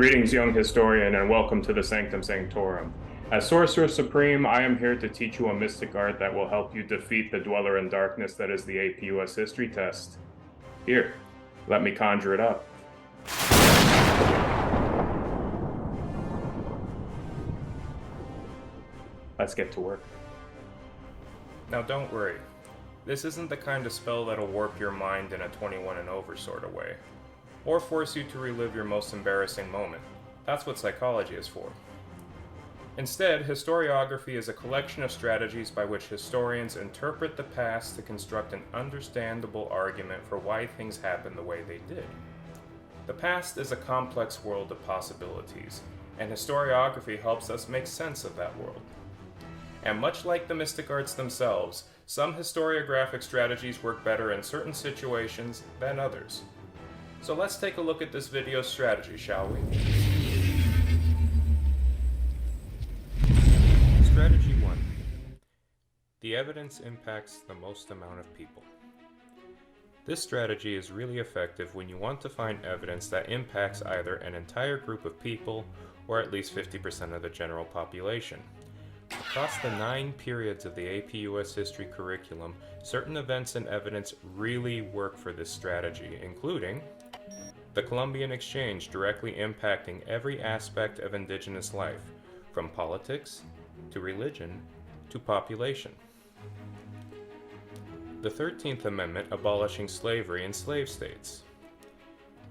Greetings, young historian, and welcome to the Sanctum Sanctorum. As Sorcerer Supreme, I am here to teach you a mystic art that will help you defeat the Dweller in Darkness that is the APUS history test. Here, let me conjure it up. Let's get to work. Now don't worry, this isn't the kind of spell that'll warp your mind in a 21 and over sort of way, or force you to relive your most embarrassing moment. That's what psychology is for. Instead, historiography is a collection of strategies by which historians interpret the past to construct an understandable argument for why things happened the way they did. The past is a complex world of possibilities, and historiography helps us make sense of that world. And much like the mystic arts themselves, some historiographic strategies work better in certain situations than others. So let's take a look at this video's strategy, shall we? Strategy 1. The evidence impacts the most amount of people. This strategy is really effective when you want to find evidence that impacts either an entire group of people or at least 50% of the general population. Across the 9 periods of the APUS history curriculum, certain events and evidence really work for this strategy, including the Columbian Exchange directly impacting every aspect of indigenous life, from politics to religion to population. The 13th Amendment abolishing slavery in slave states.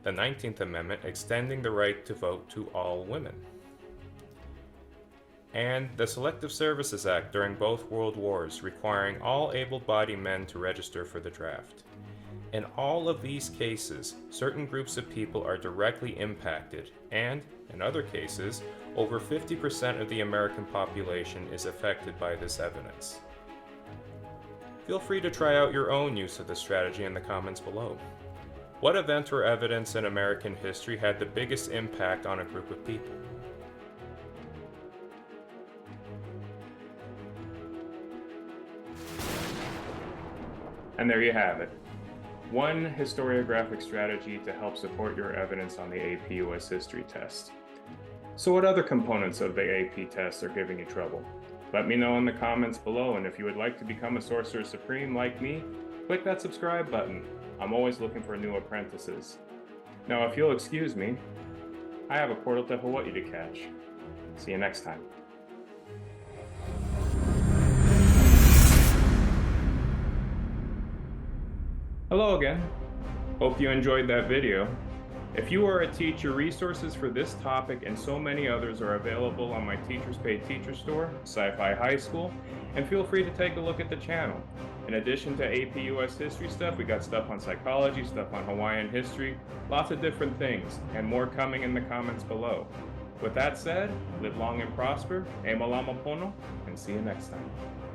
The 19th Amendment extending the right to vote to all women. And the Selective Services Act during both World Wars, requiring all able-bodied men to register for the draft. In all of these cases, certain groups of people are directly impacted, and, in other cases, over 50% of the American population is affected by this evidence. Feel free to try out your own use of this strategy in the comments below. What event or evidence in American history had the biggest impact on a group of people? And there you have it. One historiographic strategy to help support your evidence on the APUS history test. So what other components of the AP test are giving you trouble? Let me know in the comments below, and if you would like to become a Sorcerer Supreme like me, click that subscribe button. I'm always looking for new apprentices. Now, if you'll excuse me, I have a portal to Hawaii to catch. See you next time. Hello again. Hope you enjoyed that video. If you are a teacher, resources for this topic and so many others are available on my Teachers Pay Teacher store, Sci-Fi High School, and feel free to take a look at the channel. In addition to APUS history stuff, we got stuff on psychology, stuff on Hawaiian history, lots of different things, and more coming in the comments below. With that said, live long and prosper, e malama pono, and see you next time.